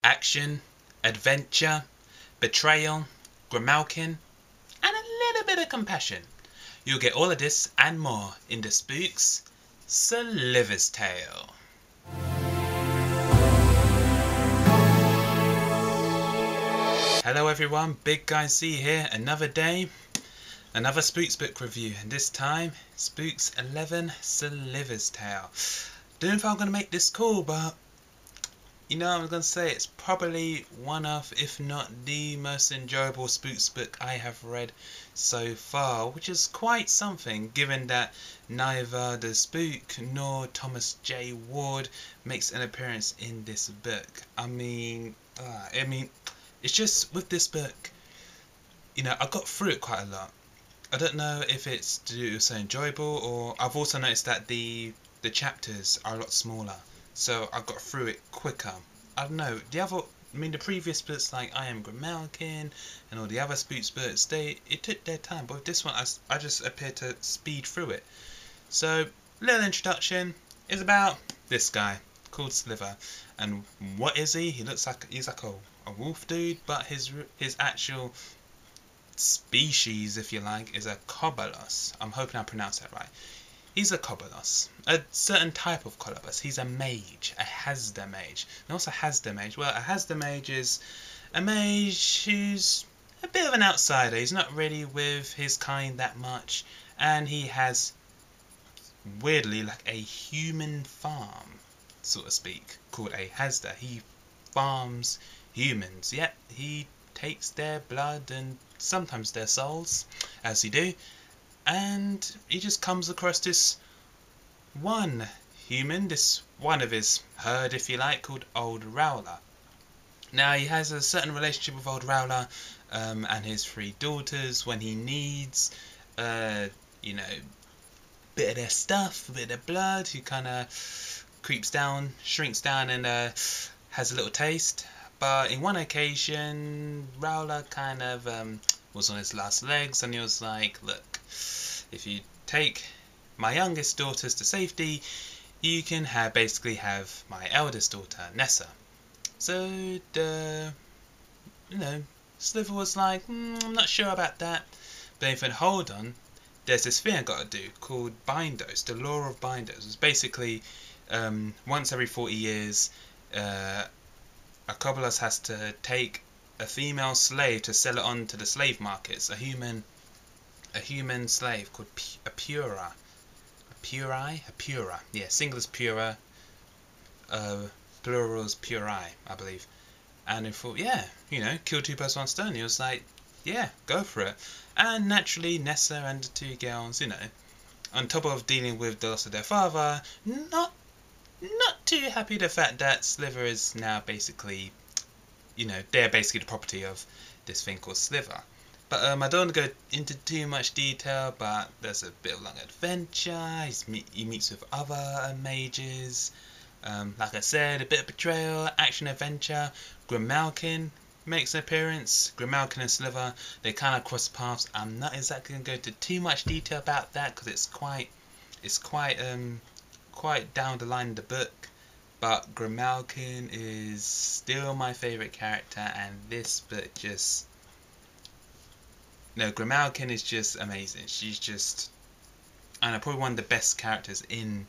action, adventure, betrayal, grimalkin, and a little bit of compassion. You'll get all of this and more in the Spook's Slither's Tale. Hello everyone, Big Guy Z here, another day, another Spooks book review, and this time, Spooks 11 Slither's Tale. Don't know if I'm going to make this cool, but you know, I'm going to say it's probably one of, if not the most enjoyable Spooks book I have read so far, which is quite something given that neither the Spook nor Thomas J. Ward makes an appearance in this book. I mean, it's just with this book, you know, I got through it quite a lot. I don't know if it's to do with so enjoyable, or I've also noticed that the chapters are a lot smaller, so I got through it quicker. I don't know, the previous books like I Am Grimalkin and all the other Spooks books, it took their time, but with this one I just appeared to speed through it. So, little introduction is about this guy called Slither, and what is he? He's like a wolf dude, but his actual species, if you like, is a Kobolos. I'm hoping I pronounced that right. He's a Kobolos, a certain type of Kobolos. He's a mage, a Hazda mage. And what's a Hazda mage? Well, a Hazda mage is a mage who's a bit of an outsider. He's not really with his kind that much, and he has, weirdly, like a human farm, so to speak, called a Hazda. He farms humans. Yep, he takes their blood and sometimes their souls, as he do, and he just comes across this one human, this one of his herd, if you like, called Old Rowler. Now, he has a certain relationship with Old Rowler and his 3 daughters when he needs, you know, bit of their stuff, a bit of their blood. He kind of creeps down, shrinks down, and has a little taste. But in one occasion, Rowler kind of was on his last legs, and he was like, look, if you take my youngest daughters to safety, you can basically have my eldest daughter, Nessa. So, Slither was like, I'm not sure about that. But then he said, hold on, there's this thing I got to do called Bindos, the law of Bindos. It's basically, once every 40 years, a Kobolos has to take a female slave to sell it on to the slave markets. A human slave called a Pura. A Pura. Yeah, singular's Pura, plural's Purai, I believe. And he thought, yeah, you know, kill 2 birds with 1 stone. He was like, yeah, go for it. And naturally, Nessa and the 2 girls, you know, on top of dealing with the loss of their father, not too happy the fact that Slither is now basically, you know, they're basically the property of this thing called Slither. But I don't want to go into too much detail, but there's a bit of long adventure. He meets with other mages. Like I said, a bit of betrayal, action, adventure. Grimalkin makes an appearance. Grimalkin and Slither, they kind of cross paths. I'm not exactly going to go into too much detail about that because it's quite down the line in the book. But Grimalkin is still my favourite character, and this book just... No, Grimalkin is just amazing. She's just... I know, probably one of the best characters in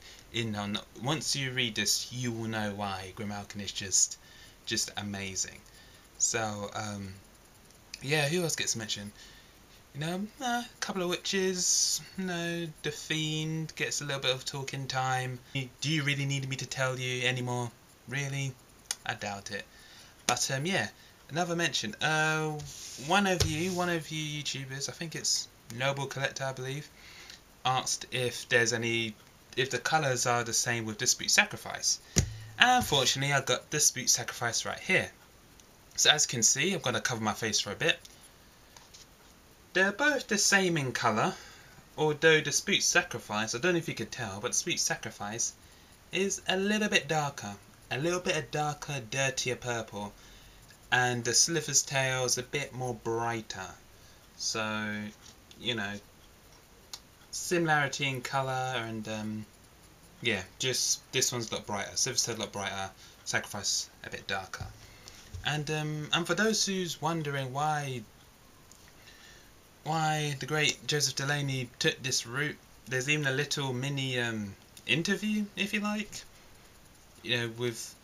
once you read this, you will know why Grimalkin is just amazing. So, yeah, who else gets mentioned? You know, a couple of witches, you know, the Fiend gets a little bit of talking time. Do you really need me to tell you anymore? Really? I doubt it. But, yeah, another mention. One of you YouTubers, I think it's Noble Collector, I believe, asked if the colours are the same with Dispute Sacrifice. And unfortunately, I got Dispute Sacrifice right here. So as you can see, I'm going to cover my face for a bit. They're both the same in colour, although Dispute Sacrifice, I don't know if you could tell, but Dispute Sacrifice is a little bit darker. A little bit of darker, dirtier purple. And the Slither's Tale is a bit more brighter. So, you know, similarity in colour and, yeah, just this one's a lot brighter. Slither's Tale a lot brighter, Sacrifice a bit darker. And for those who's wondering why the great Joseph Delaney took this route, there's even a little mini interview, if you like, with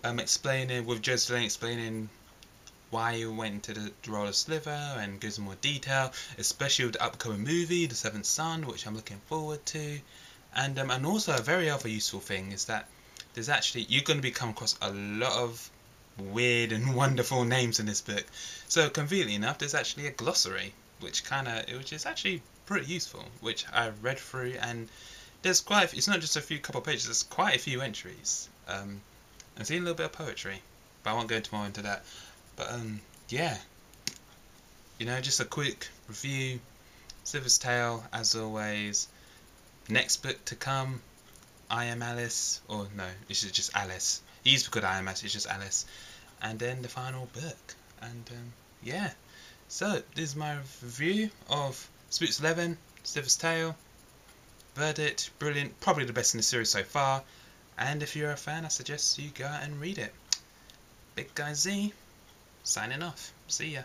explaining, with Joseph Delaney explaining why he went into the role of Slither, and gives more detail, especially with the upcoming movie, The Seventh Son, which I'm looking forward to. And also a very other useful thing is that you're going to be come across a lot of weird and wonderful names in this book. So conveniently enough, there's actually a glossary, which is actually pretty useful, which I read through, and there's it's not just a couple of pages, there's quite a few entries. I'm seeing a little bit of poetry, but I won't go more into that. But yeah, just a quick review. Slither's Tale, as always. Next book to come, I Am Alice, or no, it's just Alice. He used to be called I Am Alice, it's just Alice. And then the final book. And yeah, so this is my review of Spooks 11, Slither's Tale. Verdict, brilliant, probably the best in the series so far. And if you're a fan, I suggest you go out and read it. Big Guy Z, signing off. See ya.